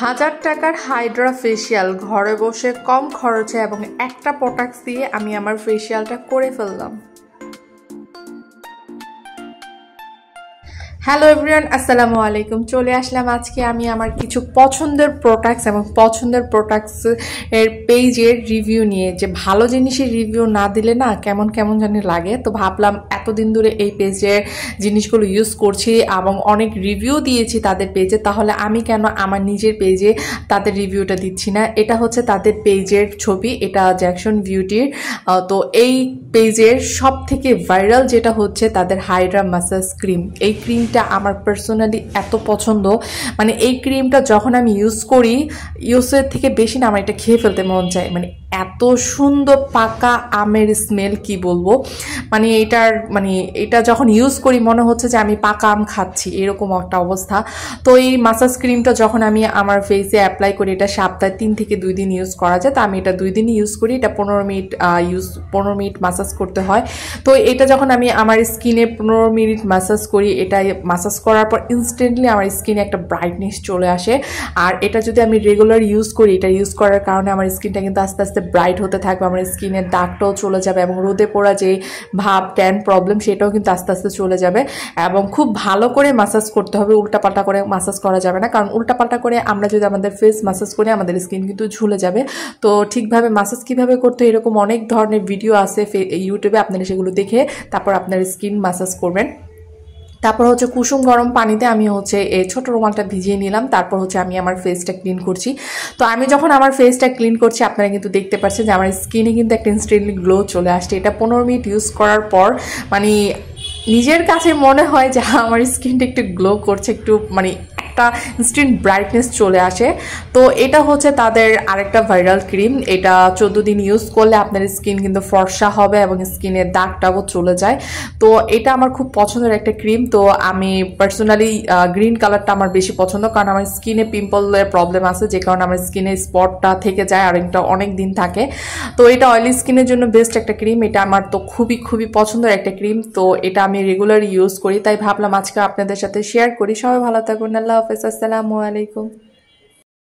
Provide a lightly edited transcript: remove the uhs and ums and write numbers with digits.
1000 টাকার Hydra facial ঘরে বসে কম খরচে এবং একটা প্রোডাক্ট দিয়ে আমি আমার ফেসিয়ালটা করে ফেললাম। হ্যালো এভরিওয়ান, আসসালামু আলাইকুম। চলে আসলাম আজকে আমি আমার কিছু পছন্দের প্রোডাক্টস এবং পছন্দের প্রোডাক্টস এর পেজের রিভিউ নিয়ে। যে ভালো জিনিসের রিভিউ না দিলে না কেমন কেমন জানি লাগে, তো ভাবলাম এতদিন ধরে এই পেজের জিনিসগুলো ইউজ করছি এবং অনেক রিভিউ দিয়েছি তাদের পেজে, তাহলে আমি কেন আমার নিজের পেজে তাদের রিভিউটা দিচ্ছি না। এটা হচ্ছে তাদের পেজের ছবি, এটা জ্যাকসন বিউটির। তো এই পেজের সব থেকে ভাইরাল যেটা হচ্ছে তাদের হাইড্রা ম্যাসাজ ক্রিম। এই ক্রিমটা আমার পার্সোনালি এত পছন্দ, মানে এই ক্রিমটা যখন আমি ইউজ করি, ইউজের থেকে বেশি না আমার এটা খেয়ে ফেলতে মন চায়। মানে এত সুন্দর পাকা আমের স্মেল, কি বলবো। মানে এটা যখন ইউজ করি মনে হচ্ছে যে আমি পাকা আম খাচ্ছি, এরকম একটা অবস্থা। তো এই মাসাজ ক্রিমটা যখন আমি আমার ফেসে অ্যাপ্লাই করি, এটা সপ্তাহে 3 থেকে 2 দিন ইউজ করা যায়। তো আমি এটা 2 দিনই ইউজ করি। এটা 15 মিনিট মাসাজ করতে হয়। তো এটা যখন আমি আমার স্কিনে 15 মিনিট মাসাজ করি, এটা মাসাজ করার পর ইনস্ট্যান্টলি আমার স্কিনে একটা ব্রাইটনেস চলে আসে। আর এটা যদি আমি রেগুলার ইউজ করি, এটা ইউজ করার কারণে আমার স্কিনটা কিন্তু আস্তে আস্তে ব্রাইট হতে থাকবে। আমার স্কিনের দাগটাও চলে যাবে এবং রোদে পড়া যে ভাব, ট্যান প্রবলেম, সেটাও কিন্তু আস্তে আস্তে চলে যাবে। এবং খুব ভালো করে মাসাজ করতে হবে, উল্টাপাল্টা করে মাসাজ করা যাবে না, কারণ উল্টাপাল্টা করে আমরা যদি আমাদের ফেস মাসাজ করি আমাদের স্কিন কিন্তু ঝুলে যাবে। তো ঠিকভাবে মাসাজ কিভাবে করতে হয় এরকম অনেক ধরনের ভিডিও আছে ইউটিউবে, আপনারা সেগুলো দেখে তারপর আপনার স্কিন মাসাজ করবেন। তারপর হচ্ছে কুসুম গরম পানিতে আমি হচ্ছে এই ছোটো রুমালটা ভিজিয়ে নিলাম। তারপর হচ্ছে আমি আমার ফেসটা ক্লিন করছি। তো আমি যখন আমার ফেসটা ক্লিন করছি, আপনারা কিন্তু দেখতে পাচ্ছেন যে আমার স্কিনে কিন্তু একটা ইনস্ট্যান্টলি গ্লো চলে আসছে। এটা 15 মিনিট ইউজ করার পর মানে নিজের কাছে মনে হয় যে আমার স্কিনটা একটু গ্লো করছে, একটু মানে একটা ইনস্ট্যান্ট ব্রাইটনেস চলে আসে। তো এটা হচ্ছে তাদের আরেকটা ভাইরাল ক্রিম। এটা 14 দিন ইউজ করলে আপনার স্কিন কিন্তু ফর্সা হবে এবং স্কিনের দাগটাও চলে যায়। তো এটা আমার খুব পছন্দের একটা ক্রিম। তো আমি পার্সোনালি গ্রিন কালারটা আমার বেশি পছন্দ, কারণ আমার স্কিনে পিম্পলের প্রবলেম আছে, যে কারণে আমার স্কিনে স্পটটা থেকে যায় আর এটা অনেক দিন থাকে। তো এটা অয়েলি স্কিনের জন্য বেস্ট একটা ক্রিম। এটা আমার তো খুবই খুবই পছন্দের একটা ক্রিম। তো এটা আমি রেগুলার ইউজ করি, তাই ভাবলাম আজকে আপনাদের সাথে শেয়ার করি। সবাই ভালো থাকুন, আল্লাহ হাফেজ, আসসালামু আলাইকুম।